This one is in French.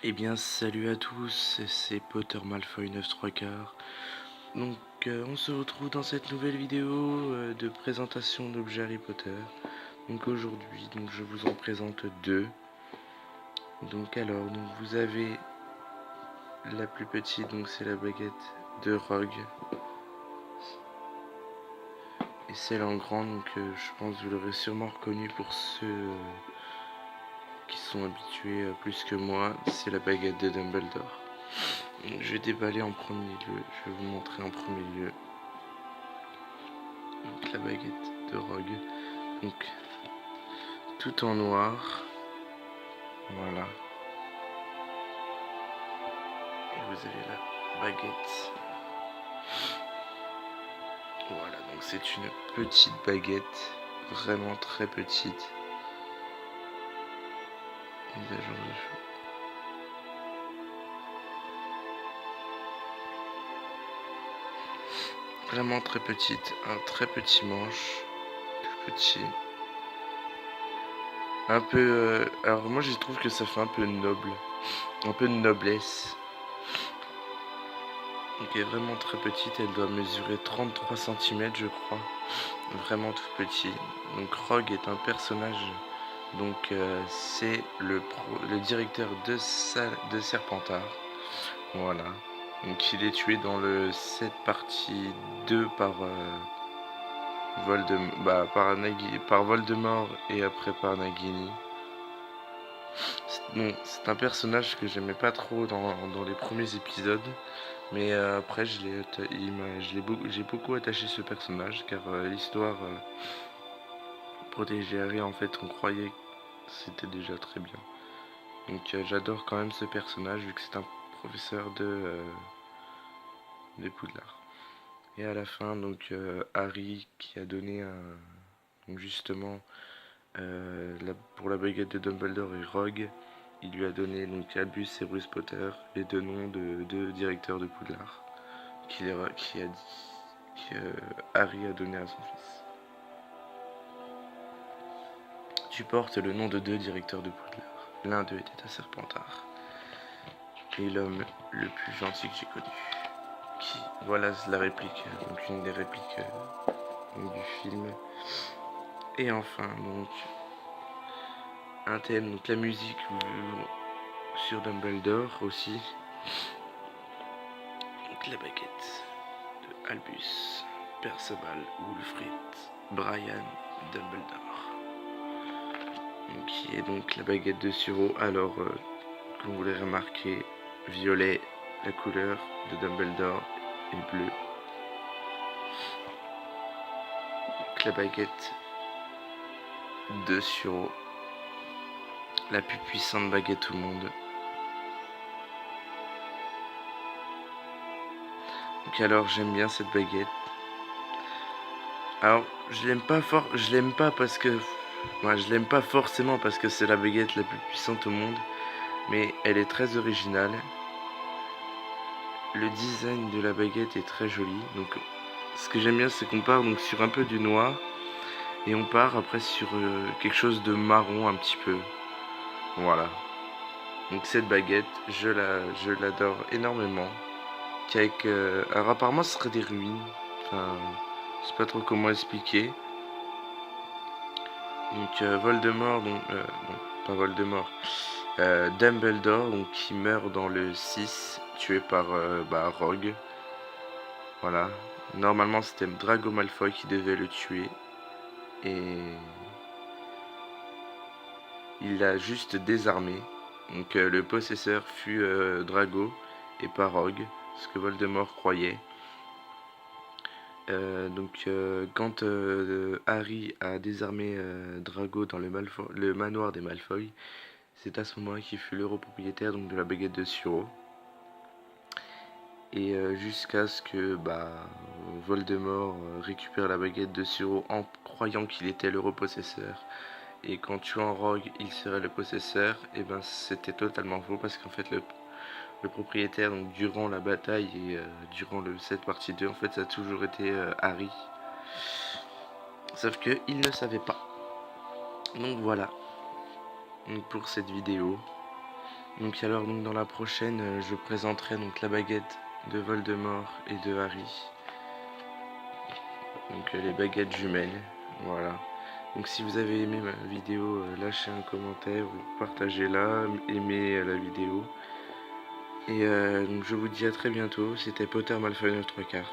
Eh bien salut à tous, c'est Potter Malfoy 9 3 quarts. Donc on se retrouve dans cette nouvelle vidéo de présentation d'objets Harry Potter. Donc aujourd'hui je vous en présente deux. Donc vous avez la plus petite, donc c'est la baguette de Rogue. Et celle en grand, je pense que vous l'aurez sûrement reconnu pour ceux qui sont habitués plus que moi, c'est la baguette de Dumbledore. Donc, je vais déballer en premier lieu, je vais vous montrer en premier lieu donc, la baguette de Rogue. Donc tout en noir, voilà. Et vous avez la baguette. Voilà, donc c'est une petite baguette, vraiment très petite. Mise à jour de cheveux. Vraiment très petite, un très petit manche, tout petit. Un peu... alors moi je trouve que ça fait un peu noble, un peu de noblesse. Donc elle est vraiment très petite, elle doit mesurer 33 cm je crois. Vraiment tout petit. Donc Rogue est un personnage, donc c'est le directeur de Serpentard. Voilà. Donc il est tué dans le 7 partie 2 par par Voldemort et après par Nagini. C'est un personnage que j'aimais pas trop dans les premiers épisodes, mais après j'ai beaucoup attaché ce personnage car l'histoire protéger Harry, en fait on croyait que c'était déjà très bien. Donc j'adore quand même ce personnage vu que c'est un professeur de Poudlard. Et à la fin donc Harry qui a donné donc justement pour la baguette de Dumbledore et Rogue, il lui a donné donc Albus et Bruce Potter, les deux noms de deux directeurs de Poudlard que Harry a donné à son fils. Tu portes le nom de deux directeurs de Poudlard. L'un d'eux était à Serpentard. Et l'homme le plus gentil que j'ai connu. Voilà la réplique, donc une des répliques du film. Et enfin, donc, un thème, donc la musique sur Dumbledore aussi. Donc la baguette de Albus, Perceval, Wulfrid, Brian, Dumbledore. Donc, qui est donc la baguette de Suro. Alors, comme vous l'avez remarqué, violet, la couleur de Dumbledore, et bleu. Donc, la baguette de Suro, la plus puissante baguette au monde. Donc alors j'aime bien cette baguette. Alors je l'aime pas parce que je l'aime pas forcément parce que c'est la baguette la plus puissante au monde, mais elle est très originale. Le design de la baguette est très joli. Donc ce que j'aime bien c'est qu'on part donc sur un peu du noir et on part après sur quelque chose de marron un petit peu. Voilà. Donc cette baguette, je l'adore énormément. Alors apparemment ce serait des ruines. Enfin, je sais pas trop comment expliquer. Donc Voldemort, non, pas Voldemort, Dumbledore, donc qui meurt dans le 6, tué par Rogue. Voilà. Normalement c'était Drago Malfoy qui devait le tuer. Et il l'a juste désarmé. Donc le possesseur fut Drago et pas Rogue, ce que Voldemort croyait. Quand Harry a désarmé Drago dans le manoir des Malfoy, c'est à ce moment-là qu'il fut l'heureux propriétaire donc, de la baguette de Suro. Et jusqu'à ce que Voldemort récupère la baguette de Suro en croyant qu'il était l'heureux possesseur. Et qu'en tuant Rogue, il serait le possesseur, et ben c'était totalement faux parce qu'en fait le propriétaire, donc, durant la bataille et durant cette partie 2, en fait ça a toujours été Harry. Sauf qu'il ne savait pas. Donc voilà, donc, pour cette vidéo. Donc alors donc dans la prochaine, je présenterai donc la baguette de Voldemort et de Harry. Donc les baguettes jumelles, voilà. Donc si vous avez aimé ma vidéo, lâchez un commentaire ou partagez-la, aimez la vidéo. Et donc je vous dis à très bientôt, c'était Potter Malfoy 9 3/4.